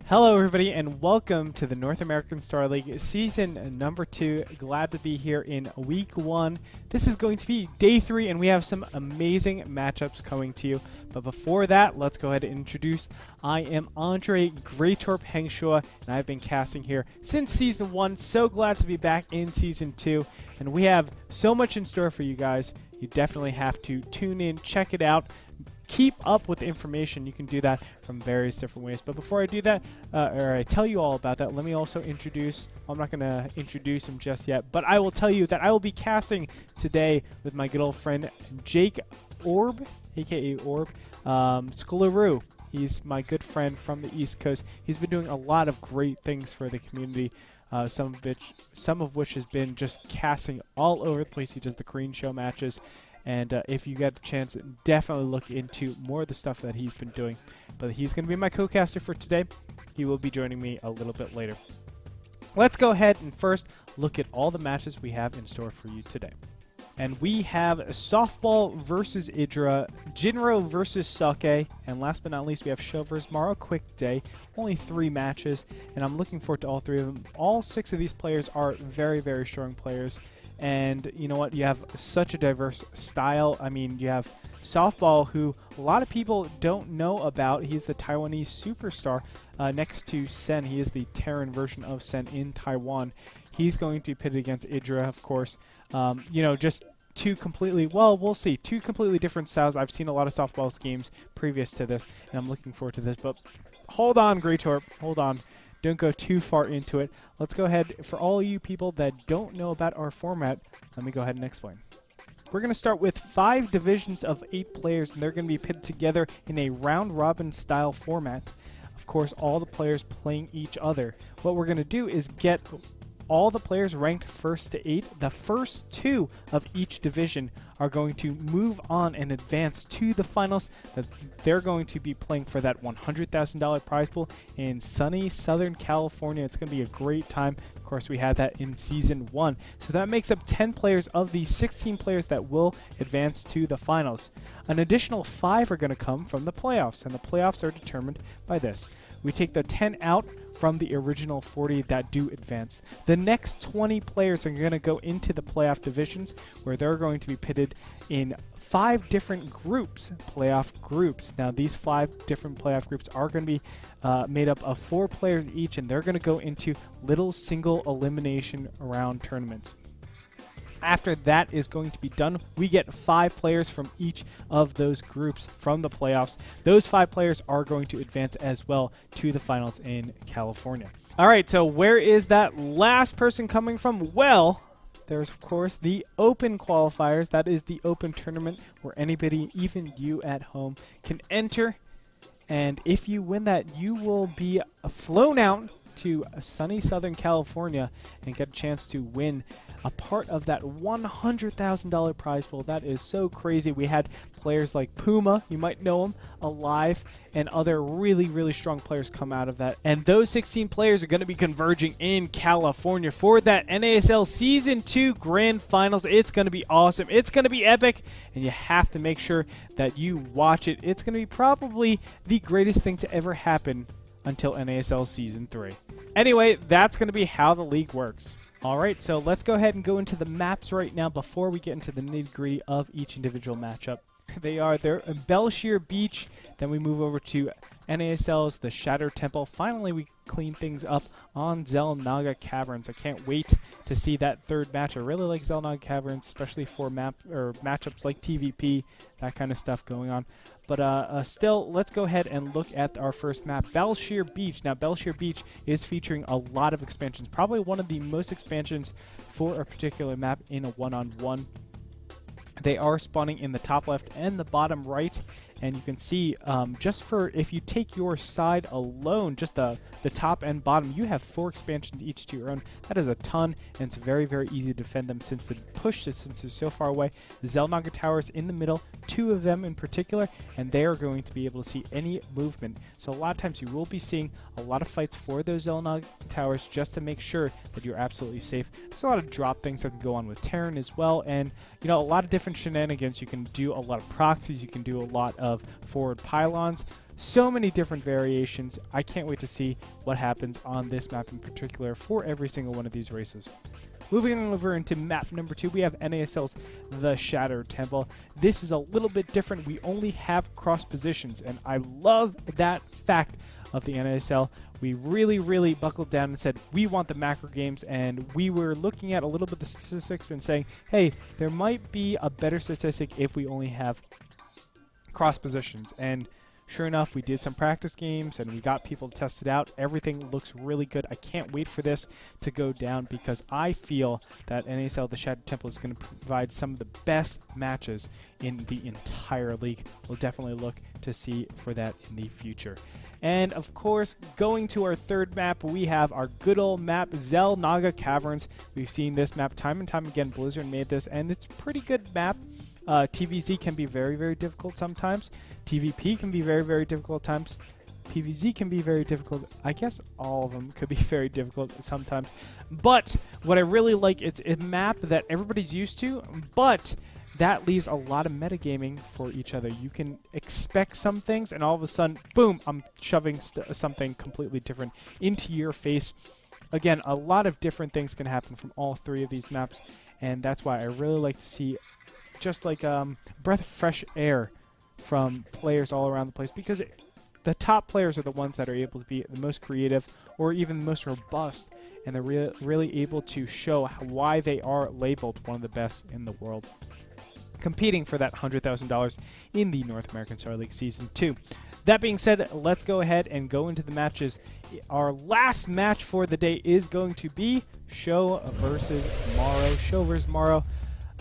Hello everybody and welcome to the North American Star League Season number 2. Glad to be here in week 1. This is going to be day 3 and we have some amazing matchups coming to you. But before that, let's go ahead and introduce. I am Andre Greytorp Hengshaw and I've been casting here since Season 1. So glad to be back in Season 2 and we have so much in store for you guys. You definitely have to tune in, check it out. Keep up with the information. You can do that from various different ways. But before I do that, or I tell you all about that, let me also introduce, I'm not going to introduce him just yet, but I will tell you that I will be casting today with my good old friend Jake Orb, aka Orb, Sklaroo. He's my good friend from the East Coast. He's been doing a lot of great things for the community. Some of which has been just casting all over the place. He does the Korean show matches. And if you get a chance, definitely look into more of the stuff that he's been doing. But he's going to be my co-caster for today. He will be joining me a little bit later. Let's go ahead and first look at all the matches we have in store for you today. And we have Softball versus Idra, Jinro versus Sake, and last but not least, we have Show versus Maro. Quick day, only 3 matches, and I'm looking forward to all 3 of them. All 6 of these players are very, very strong players. And you know what? You have such a diverse style. I mean, you have Softball, who a lot of people don't know about. He's the Taiwanese superstar next to Sen. He is the Terran version of Sen in Taiwan. He's going to be pitted against Idra, of course. You know, just two completely, well, we'll see. 2 completely different styles. I've seen a lot of Softball games previous to this, and I'm looking forward to this. But hold on, Greytorp. Hold on. Don't go too far into it. Let's go ahead. For all you people that don't know about our format, let me go ahead and explain. We're going to start with 5 divisions of 8 players, and they're going to be pitted together in a round-robin style format. Of course, all the players playing each other. What we're going to do is get all the players ranked 1st to 8. The first 2 of each division are going to move on and advance to the finals. That they're going to be playing for that $100,000 prize pool in sunny Southern California. It's going to be a great time. Of course, we had that in Season 1. So that makes up 10 players of the 16 players that will advance to the finals. An additional 5 are going to come from the playoffs, and the playoffs are determined by this. We take the 10 out from the original 40 that do advance. The next 20 players are going to go into the playoff divisions, where they're going to be pitted in 5 different groups, playoff groups. Now, these 5 different playoff groups are going to be made up of 4 players each, and they're going to go into little single elimination round tournaments. After that is going to be done, we get 5 players from each of those groups from the playoffs. Those 5 players are going to advance as well to the finals in California. All right, so where is that last person coming from? Well, there's, of course, the Open qualifiers. That is the Open tournament where anybody, even you at home, can enter. And if you win that, you will be flown out to sunny Southern California and get a chance to win a part of that $100,000 prize pool. That is so crazy. We had players like Puma, you might know him, alive, and other really, really strong players come out of that. And those 16 players are going to be converging in California for that NASL Season 2 Grand Finals. It's going to be awesome. It's going to be epic, and you have to make sure that you watch it. It's going to be probably the greatest thing to ever happen until NASL Season 3. Anyway, that's going to be how the league works. Alright, so let's go ahead and go into the maps right now before we get into the nitty-gritty of each individual matchup. They're Belshire Beach, then we move over to NASL's The Shattered Temple. Finally, we clean things up on Xel'Naga Caverns. I can't wait to see that 3rd match. I really like Xel'Naga Caverns, especially for matchups like TVP, that kind of stuff going on. But still, let's go ahead and look at our first map, Belshire Beach. Now, Belshire Beach is featuring a lot of expansions, probably one of the most expansions for a particular map in a one-on-one. They are spawning in the top left and the bottom right, and you can see just for, if you take your side alone, just the top and bottom, you have 4 expansions each to your own. That is a ton, and it's very, very easy to defend them since the push distance is so far away. The Xel'Naga Towers in the middle, 2 of them in particular, and they are going to be able to see any movement. So a lot of times you will be seeing a lot of fights for those Xel'Naga Towers just to make sure that you're absolutely safe. There's a lot of drop things that can go on with Terran as well, and you know, a lot of different shenanigans. You can do a lot of proxies, you can do a lot of forward pylons. So many different variations. I can't wait to see what happens on this map in particular for every single one of these races. Moving on over into map number 2, we have NASL's The Shattered Temple. This is a little bit different. We only have cross positions, and I love that fact of the NASL. We really buckled down and said, we want the macro games, and we were looking at a little bit of the statistics and saying, hey, there might be a better statistic if we only have cross positions. And sure enough, we did some practice games and we got people to test it out. Everything looks really good. I can't wait for this to go down because I feel that NASL The Shattered Temple is going to provide some of the best matches in the entire league. We'll definitely look to see for that in the future. And of course, going to our third map, we have our good old map, Xel'Naga Caverns. We've seen this map time and time again. Blizzard made this, and it's a pretty good map. TVZ can be very difficult sometimes. TVP can be very difficult at times. PVZ can be very difficult. I guess all of them could be very difficult sometimes. But what I really like, it's a map that everybody's used to, but that leaves a lot of metagaming for each other. You can expect some things, and all of a sudden, boom, I'm shoving something completely different into your face. Again, a lot of different things can happen from all three of these maps, and that's why I really like to see just like breath of fresh air from players all around the place, because the top players are the ones that are able to be the most creative or even the most robust, and they're really able to show why they are labeled one of the best in the world, competing for that $100,000 in the North American Star League Season 2. That being said, let's go ahead and go into the matches. Our last match for the day is going to be Show versus Morrow. Show versus Morrow.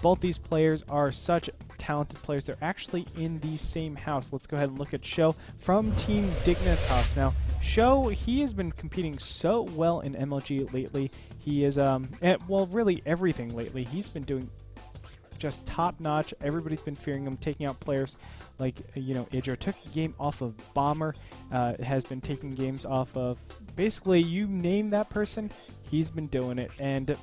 Both these players are such talented players. They're actually in the same house. Let's go ahead and look at Show from Team Dignitas. Now, Show, he has been competing so well in MLG lately. He is, well, really everything lately. He's been doing just top-notch. Everybody's been fearing him, taking out players like, Idro took a game off of Bomber, has been taking games off of, basically, you name that person, he's been doing it. And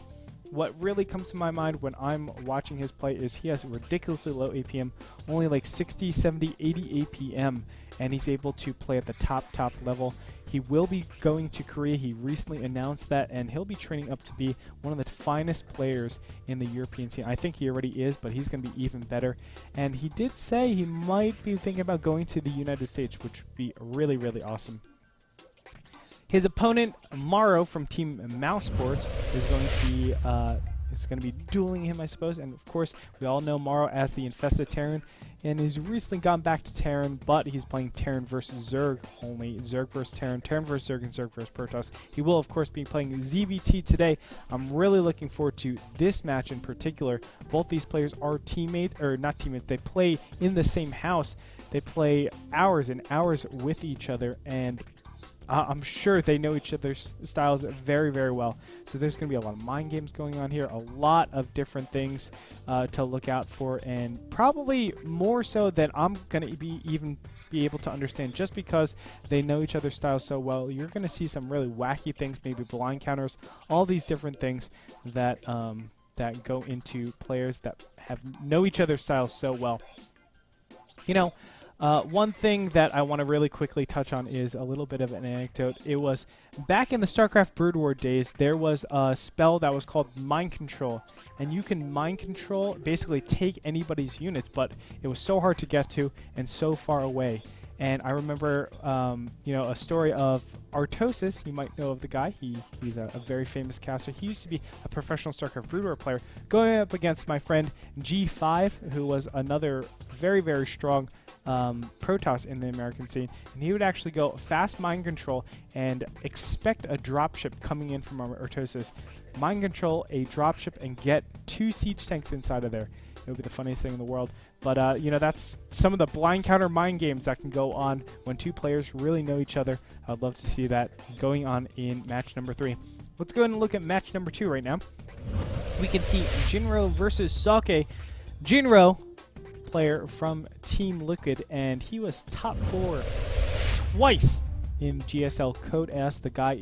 what really comes to my mind when I'm watching his play is he has a ridiculously low APM, only like 60, 70, 80 APM, and he's able to play at the top level. He will be going to Korea. He recently announced that, and he'll be training up to be one of the finest players in the European scene. I think he already is, but he's going to be even better. And he did say he might be thinking about going to the United States, which would be really awesome. His opponent, Morrow from Team Mousesports, is going to be dueling him, I suppose. And of course, we all know Morrow as the Infested Terran, and he's recently gone back to Terran, but he's playing Terran versus Zerg only. Zerg versus Terran, Terran versus Zerg, and Zerg versus Protoss. He will, of course, be playing ZVT today. I'm really looking forward to this match in particular. Both these players are teammates, or not teammates, they play in the same house. They play hours and hours with each other, and I'm sure they know each other's styles very well. So there's going to be a lot of mind games going on here, a lot of different things to look out for, and probably more so than I'm going to be able to understand, just because they know each other's styles so well. You're going to see some really wacky things, maybe blind counters, all these different things that that go into players that know each other's styles so well. One thing that I want to really quickly touch on is a little bit of an anecdote. It was back in the Starcraft Brood War days, there was a spell that was called Mind Control. And you can mind control, basically take anybody's units, but it was so hard to get to and so far away. And I remember, a story of Artosis. You might know of the guy. He's a very famous caster. He used to be a professional Starcraft Brood War player, going up against my friend G5, who was another very strong Protoss in the American scene. And he would actually go fast mind control and expect a dropship coming in from Artosis, mind control a dropship, and get 2 siege tanks inside of there. It would be the funniest thing in the world. But, that's some of the blind counter mind games that can go on when 2 players really know each other. I'd love to see that going on in match number 3. Let's go ahead and look at match number 2 right now. We can see Jinro versus Sake. Jinro, player from Team Liquid, and he was top 4 twice in GSL Code S. The guy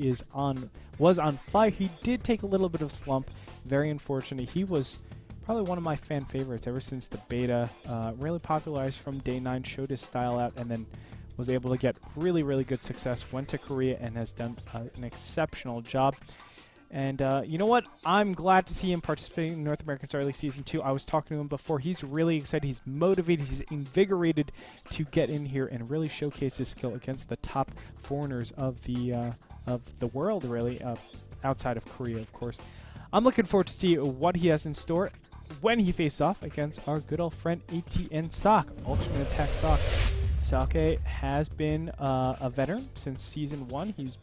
was on fire. He did take a little bit of slump. Very unfortunate. He was probably one of my fan favorites ever since the beta. Really popularized from day 9, showed his style out, and then was able to get really, really good success, went to Korea, and has done an exceptional job. And you know what? I'm glad to see him participating in North American Star League Season 2. I was talking to him before. He's really excited. He's motivated. He's invigorated to get in here and really showcase his skill against the top foreigners of the world, really, outside of Korea, of course. I'm looking forward to see what he has in store when he faces off against our good old friend ATN Sock, Ultimate Attack Sock. Sake has been a veteran since Season 1. He's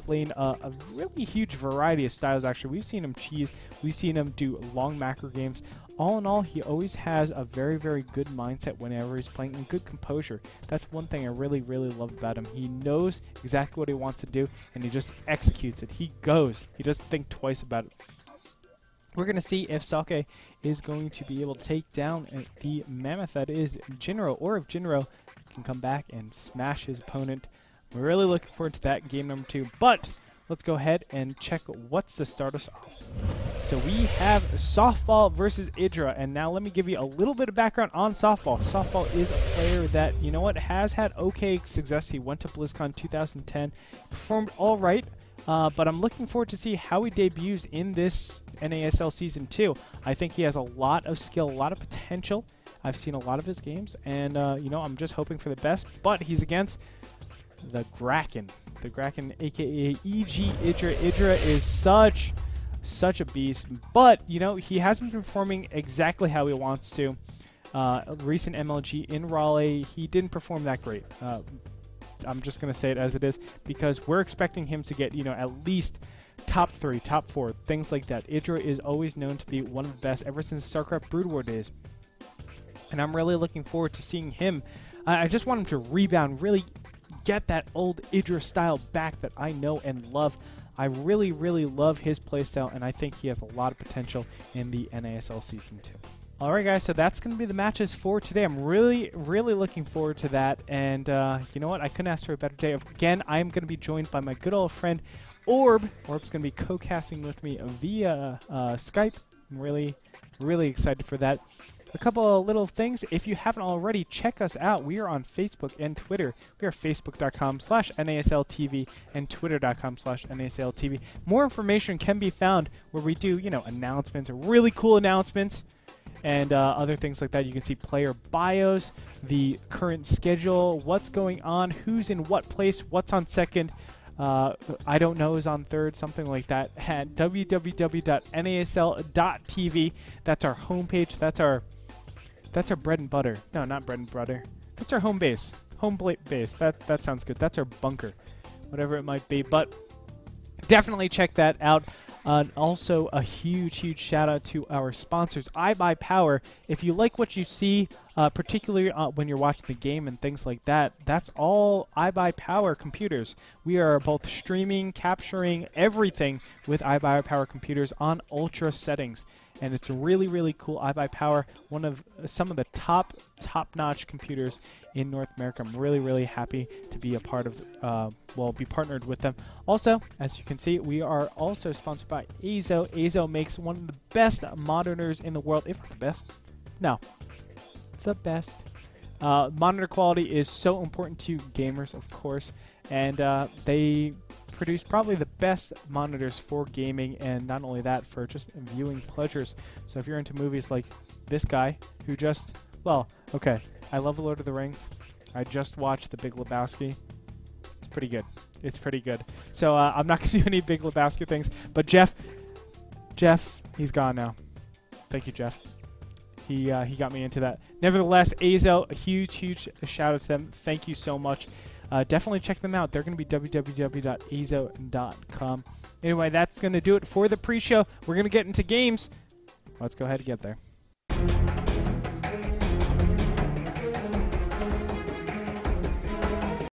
playing a really huge variety of styles, actually. We've seen him cheese. We've seen him do long macro games. All in all, he always has a very, very good mindset whenever he's playing and good composure. That's one thing I really, really love about him. He knows exactly what he wants to do, and he just executes it. He goes. He doesn't think twice about it. We're going to see if Sake is going to be able to take down the mammoth that is Jinro, or if Jinro can come back and smash his opponent. We're really looking forward to that game number 2, but let's go ahead and check what's to start us off. So we have Softball versus Idra, and now let me give you a little bit of background on Softball. Softball is a player that, you know what, has had okay success. He went to BlizzCon 2010, performed all right, but I'm looking forward to see how he debuts in this NASL Season 2. I think he has a lot of skill, a lot of potential. I've seen a lot of his games, and, you know, I'm just hoping for the best, but he's against the Kraken, aka EG Idra. Idra is such a beast, but you know, he hasn't been performing exactly how he wants to. Recent MLG in Raleigh, he didn't perform that great. I'm just gonna say it as it is, because we're expecting him to get, you know, at least top 3, top 4, things like that. Idra is always known to be one of the best ever since Starcraft Brood War days, and I'm really looking forward to seeing him. I just want him to rebound, really get that old Idra style back that I know and love. I really, really love his playstyle, and I think he has a lot of potential in the NASL Season 2. Alright guys, so that's going to be the matches for today. I'm really, really looking forward to that, and you know what, I couldn't ask for a better day. Again, I am going to be joined by my good old friend Orb. Orb's going to be co-casting with me via Skype. I'm really, really excited for that. A couple of little things. If you haven't already, check us out. We are on Facebook and Twitter. We are facebook.com/NASLTV and twitter.com/NASLTV. More information can be found where we do, you know, announcements, really cool announcements, and other things like that. You can see player bios, the current schedule, what's going on, who's in what place, what's on second. I don't know is on third, something like that, at www.nasl.tv. That's our homepage. That's our bread and butter. No, not bread and butter. That's our home base. Base. That sounds good. That's our bunker, whatever it might be. But definitely check that out. Also, a huge, huge shout out to our sponsors, iBuyPower. If you like what you see, particularly when you're watching the game and things like that, that's all iBuyPower computers. We are both streaming, capturing everything with iBuyPower computers on ultra settings. And it's really, really cool. iBuyPower, one of some of the top-notch computers in North America. I'm really, really happy to be a part of, be partnered with them. Also, as you can see, we are also sponsored by Azo. Azo makes one of the best monitors in the world, if not the best. No, the best. Monitor quality is so important to gamers, of course, and they produce probably the best monitors for gaming, and not only that, for just viewing pleasures. So if you're into movies like this guy, who just, well, okay, I love Lord of the Rings. I just watched The Big Lebowski. It's pretty good. It's pretty good. So I'm not going to do any Big Lebowski things, but Jeff, he's gone now. Thank you, Jeff. He got me into that. Nevertheless, Azo, a huge, huge shout out to them. Thank you so much. Definitely check them out. They're going to be www.azo.com. Anyway, that's going to do it for the pre-show. We're going to get into games. Let's go ahead and get there.